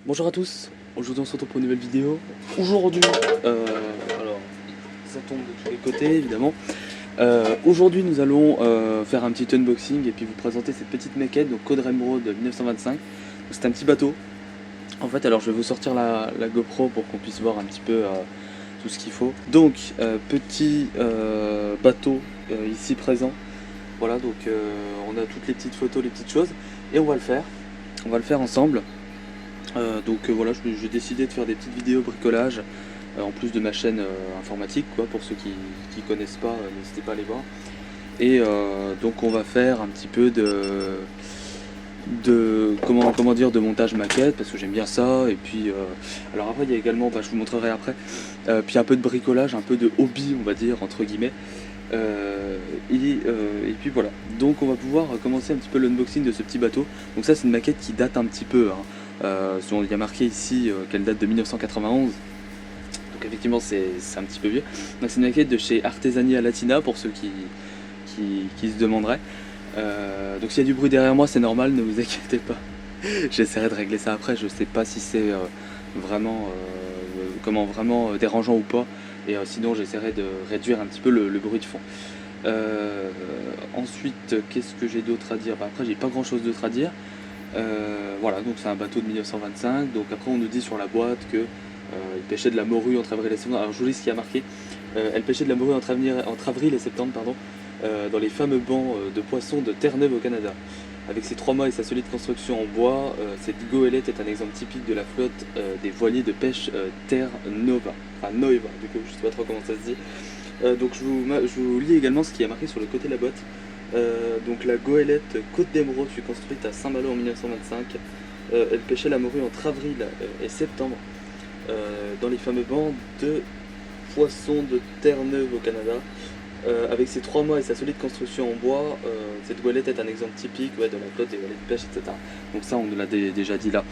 Bonjour à tous, aujourd'hui on se retrouve pour une nouvelle vidéo. Aujourd'hui, alors ça tombe de tous les côtés évidemment. Aujourd'hui nous allons faire un petit unboxing et puis vous présenter cette petite maquette, donc Code Rainbow de 1925. C'est un petit bateau. En fait, alors je vais vous sortir la GoPro pour qu'on puisse voir un petit peu tout ce qu'il faut. Donc petit bateau ici présent. Voilà, donc on a toutes les petites photos, les petites choses et on va le faire. On va le faire ensemble. Voilà, j'ai décidé de faire des petites vidéos bricolage en plus de ma chaîne informatique, quoi, pour ceux qui connaissent pas, n'hésitez pas à les voir. Et donc on va faire un petit peu comment dire, de montage maquette parce que j'aime bien ça. Et puis alors après il y a également, je vous montrerai après, puis un peu de bricolage, un peu de hobby on va dire entre guillemets. Et puis voilà, donc on va pouvoir commencer un petit peu l'unboxing de ce petit bateau. Donc ça c'est une maquette qui date un petit peu, hein. Il y a marqué ici qu'elle date de 1991, donc effectivement c'est un petit peu vieux. Donc c'est une maquette de chez Artesania Latina pour ceux qui se demanderaient. Donc s'il y a du bruit derrière moi c'est normal, ne vous inquiétez pas. J'essaierai de régler ça après, je sais pas si c'est vraiment dérangeant ou pas. Et sinon j'essaierai de réduire un petit peu le bruit de fond. Ensuite, qu'est-ce que j'ai d'autre à dire? Après j'ai pas grand chose d'autre à dire. Voilà, donc c'est un bateau de 1925. Donc après on nous dit sur la boîte que il pêchait de la morue entre avril et septembre. Alors je vous lis ce qui a marqué. Elle pêchait de la morue entre avril et septembre, pardon, dans les fameux bancs de poissons de Terre-Neuve au Canada. Avec ses 3 mâts et sa solide construction en bois, cette goélette est un exemple typique de la flotte des voiliers de pêche Terre-Nova. Enfin Noiva, du coup, je sais pas trop comment ça se dit. Donc je vous lis également ce qui a marqué sur le côté de la boîte. Donc la goélette Côte d'Émeraude fut construite à Saint-Malo en 1925. Elle pêchait la morue entre avril et septembre dans les fameux bancs de poissons de Terre-Neuve au Canada. Avec ses 3 mâts et sa solide construction en bois, cette goélette est un exemple typique de la flotte des voiliers de pêche, etc. Donc ça on nous l'a déjà dit là.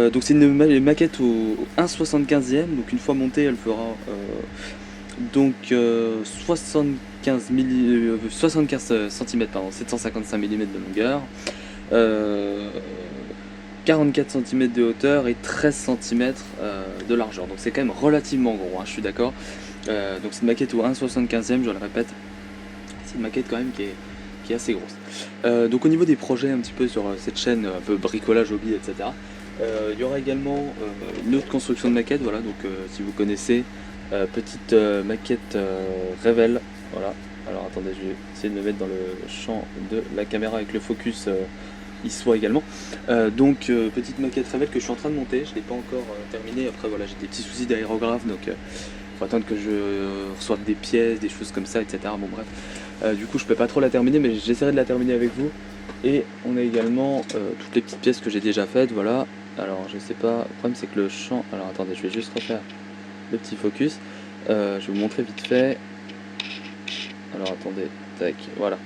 Donc c'est une maquette au 1,75e, donc une fois montée elle fera 75 cm, pardon, 755 mm de longueur, 44 cm de hauteur et 13 cm de largeur. Donc c'est quand même relativement gros, hein, je suis d'accord. Donc c'est une maquette au 1,75e, je le répète. C'est une maquette quand même qui est assez grosse. Donc au niveau des projets un petit peu sur cette chaîne, un peu bricolage, hobby, etc. Il y aura également une autre construction de maquette, voilà, donc si vous connaissez, petite maquette Revel, voilà. Alors attendez, je vais essayer de me mettre dans le champ de la caméra avec le focus il soit également. Petite maquette Revel que je suis en train de monter, je ne l'ai pas encore terminée. Après voilà, j'ai des petits soucis d'aérographe, donc faut attendre que je reçoive des pièces, des choses comme ça, etc. Bon bref, du coup je peux pas trop la terminer, mais j'essaierai de la terminer avec vous. Et on a également toutes les petites pièces que j'ai déjà faites, voilà. Alors je sais pas, le problème c'est que le champ, alors attendez, je vais juste refaire le petit focus. Je vais vous montrer vite fait. Alors attendez, tac, voilà.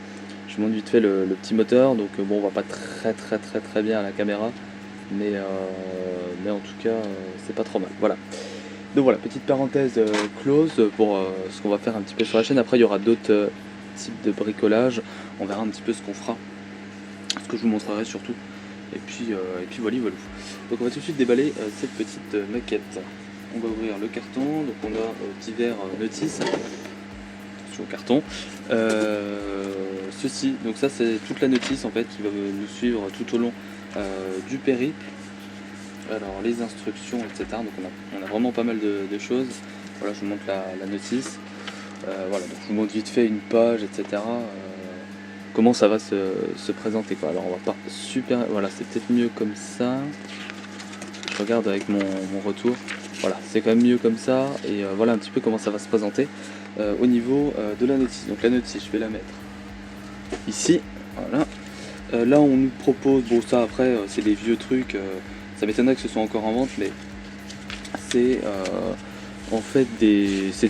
Je vous montre vite fait le petit moteur, donc bon, on voit pas très bien à la caméra, mais en tout cas c'est pas trop mal, voilà. Donc voilà, petite parenthèse close pour ce qu'on va faire un petit peu sur la chaîne. Après il y aura d'autres types de bricolage, on verra un petit peu ce qu'on fera, ce que je vous montrerai surtout. Et puis voilà. Donc on va tout de suite déballer cette petite maquette. On va ouvrir le carton, donc on a divers notices sur le carton. Ceci, donc ça c'est toute la notice en fait qui va nous suivre tout au long du périple. Alors les instructions, etc. Donc on a vraiment pas mal de choses. Voilà, je vous montre la notice. Voilà, donc je vous montre vite fait une page, etc. Comment ça va se présenter, quoi. Alors on va pas super, voilà, c'est peut-être mieux comme ça. Je regarde avec mon retour. Voilà, c'est quand même mieux comme ça. Et voilà un petit peu comment ça va se présenter au niveau de la notice. Donc la notice, je vais la mettre ici. Voilà. Là on nous propose, bon ça après c'est des vieux trucs. Ça m'étonnerait que ce soit encore en vente, mais c'est en fait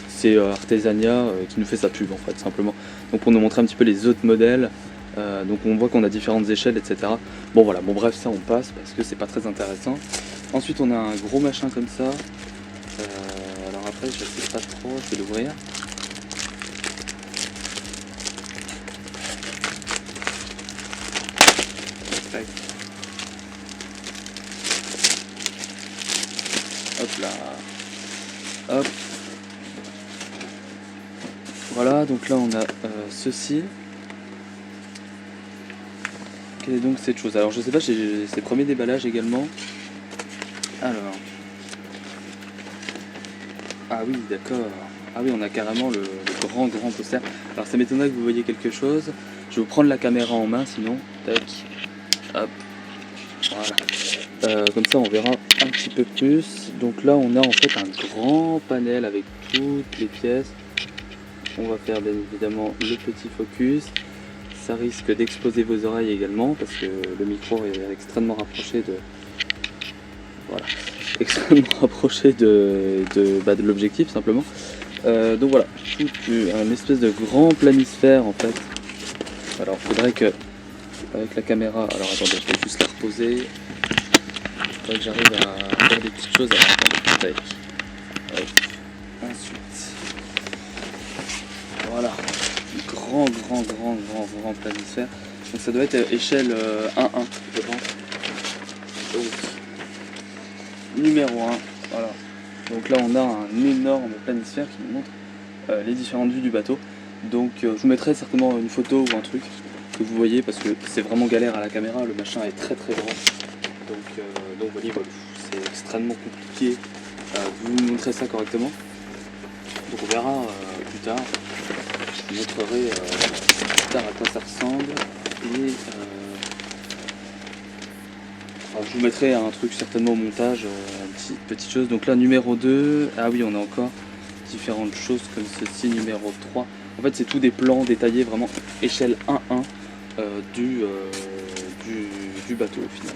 c'est Artesania qui nous fait sa pub en fait simplement. Donc pour nous montrer un petit peu les autres modèles. Donc on voit qu'on a différentes échelles, etc. Bon voilà, bon bref, ça on passe parce que c'est pas très intéressant. Ensuite on a un gros machin comme ça. Alors après je sais pas trop, je vais l'ouvrir. Hop là. Hop. Voilà, donc là on a ceci. Quelle est donc cette chose? Alors je sais pas, c'est le premier déballage également. Alors. Ah oui, d'accord. Ah oui, on a carrément le grand poster. Alors ça m'étonnerait que vous voyez quelque chose. Je vais vous prendre la caméra en main sinon. Tac. Hop. Voilà. Comme ça on verra un petit peu plus. Donc là on a en fait un grand panel avec toutes les pièces. On va faire bien évidemment le petit focus. Ça risque d'exploser vos oreilles également parce que le micro est extrêmement rapproché de... Voilà. Extrêmement rapproché de l'objectif simplement. Donc voilà, tout un espèce de grand planisphère en fait. Alors il faudrait que avec la caméra, alors attendez, je vais juste la reposer. Il faudrait que j'arrive à faire des petites choses. Alors attendez, hop. Ensuite, voilà, grand planisphère. Donc ça doit être échelle 1-1 je pense. Donc, numéro 1, voilà. Donc là on a un énorme planisphère qui nous montre les différentes vues du bateau. Donc je vous mettrai certainement une photo ou un truc que vous voyez parce que c'est vraiment galère à la caméra, le machin est très grand. Donc vous voyez, voilà, c'est extrêmement compliqué de vous montrer ça correctement. Donc on verra plus tard. Je vous montrerai plus tard à quoi ça ressemble. Et je vous mettrai un truc certainement au montage, une petite chose. Donc là numéro 2, ah oui on a encore différentes choses comme ceci, numéro 3. En fait c'est tout des plans détaillés vraiment échelle 1-1 du bateau au final.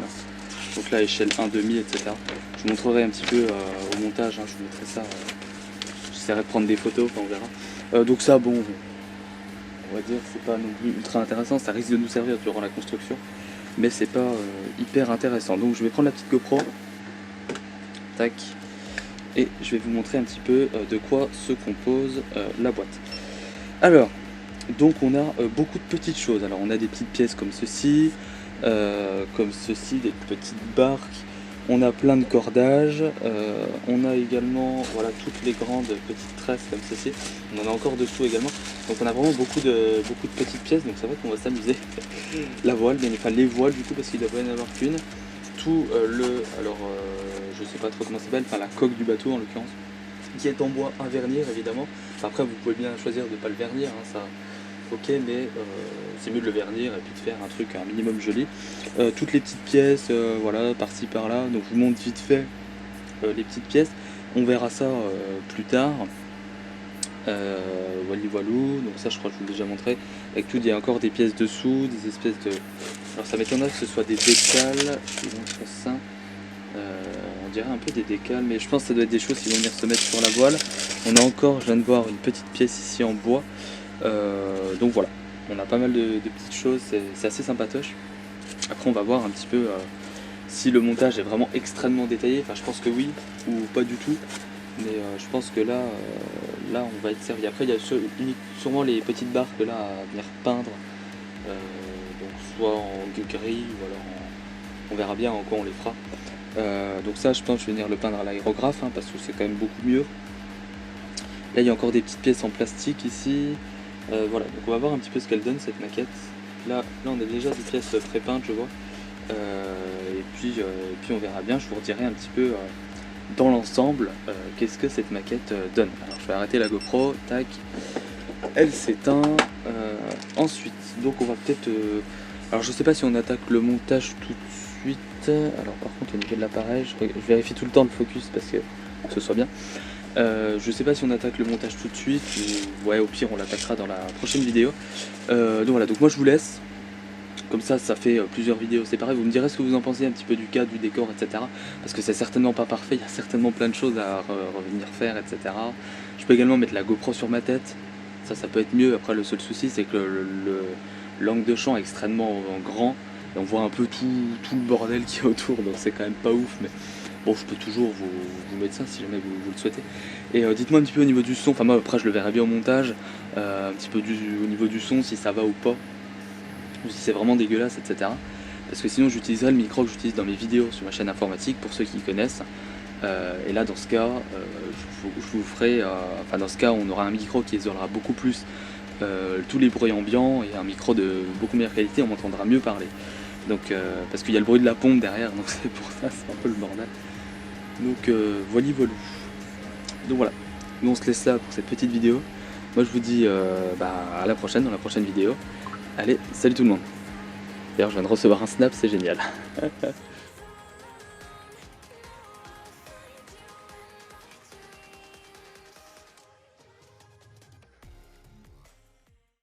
Donc là échelle 1,5 etc. Je vous montrerai un petit peu au montage, je vous mettrai ça. J'essaierai de prendre des photos, on verra. Donc ça bon, on va dire c'est pas non plus ultra intéressant, ça risque de nous servir durant la construction. Mais c'est pas hyper intéressant. Donc je vais prendre la petite GoPro. Tac. Et je vais vous montrer un petit peu de quoi se compose la boîte. Alors, donc on a beaucoup de petites choses. Alors on a des petites pièces comme ceci, des petites barques. On a plein de cordages. On a également voilà, toutes les grandes petites tresses comme ceci. On en a encore dessous également. Donc on a vraiment beaucoup de petites pièces. Donc c'est vrai qu'on va s'amuser. La voile, enfin les voiles du coup parce qu'il ne devrait y en avoir qu'une. Tout je sais pas trop comment ça s'appelle, enfin la coque du bateau en l'occurrence, qui est en bois à vernir évidemment. Après vous pouvez bien choisir de ne pas le vernir, ça ok, mais c'est mieux de le vernir et puis de faire un truc un minimum joli. Toutes les petites pièces, voilà, par-ci par-là, donc je vous montre vite fait les petites pièces, on verra ça plus tard. Voilou, donc ça je crois que je vous l'ai déjà montré. Avec tout, il y a encore des pièces dessous, des espèces de... Alors ça m'étonnerait que ce soit des décales, je vous montre ça. On dirait un peu des décales, mais je pense que ça doit être des choses qui vont venir se mettre sur la voile. On a encore, je viens de voir, une petite pièce ici en bois. Donc voilà, on a pas mal de petites choses, c'est assez sympatoche. Après on va voir un petit peu si le montage est vraiment extrêmement détaillé, enfin je pense que oui, ou pas du tout. Mais je pense que là on va être servi. Après il y a sûrement les petites barques là à venir peindre, donc soit en gris ou alors on verra bien en quoi on les fera. Donc ça je pense que je vais venir le peindre à l'aérographe parce que c'est quand même beaucoup mieux. Là il y a encore des petites pièces en plastique ici. Voilà, donc on va voir un petit peu ce qu'elle donne cette maquette. Là on a déjà des pièces pré-peintes je vois. Et puis on verra bien, je vous redirai un petit peu dans l'ensemble qu'est-ce que cette maquette donne. Alors je vais arrêter la GoPro, tac, elle s'éteint. Ensuite, donc on va peut-être... alors je sais pas si on attaque le montage tout de suite. Alors par contre au niveau de l'appareil, je vérifie tout le temps le focus parce que ce soit bien. Je sais pas si on attaque le montage tout de suite ou ouais au pire on l'attaquera dans la prochaine vidéo. Donc voilà, donc moi je vous laisse. Comme ça fait plusieurs vidéos séparées. Vous me direz ce que vous en pensez un petit peu du cadre, du décor, etc. Parce que c'est certainement pas parfait, il y a certainement plein de choses à revenir faire, etc. Je peux également mettre la GoPro sur ma tête. Ça peut être mieux. Après le seul souci c'est que l'angle de champ est extrêmement grand. Et on voit un peu tout le bordel qu'il y a autour. Donc c'est quand même pas ouf. Mais bon, je peux toujours vous mettre ça si jamais vous le souhaitez. Et dites-moi un petit peu au niveau du son. Enfin moi après je le verrai bien au montage. Un petit peu au niveau du son si ça va ou pas. Ou si c'est vraiment dégueulasse, etc. Parce que sinon j'utiliserai le micro que j'utilise dans mes vidéos sur ma chaîne informatique, pour ceux qui connaissent. Et là dans ce cas, je vous ferai, enfin dans ce cas on aura un micro qui isolera beaucoup plus tous les bruits ambiants et un micro de beaucoup meilleure qualité, on m'entendra mieux parler. Donc parce qu'il y a le bruit de la pompe derrière, donc c'est pour ça, c'est un peu le bordel. Donc voilà. Donc voilà, nous on se laisse là pour cette petite vidéo. Moi je vous dis à la prochaine, dans la prochaine vidéo. Allez, salut tout le monde. D'ailleurs je viens de recevoir un snap, c'est génial.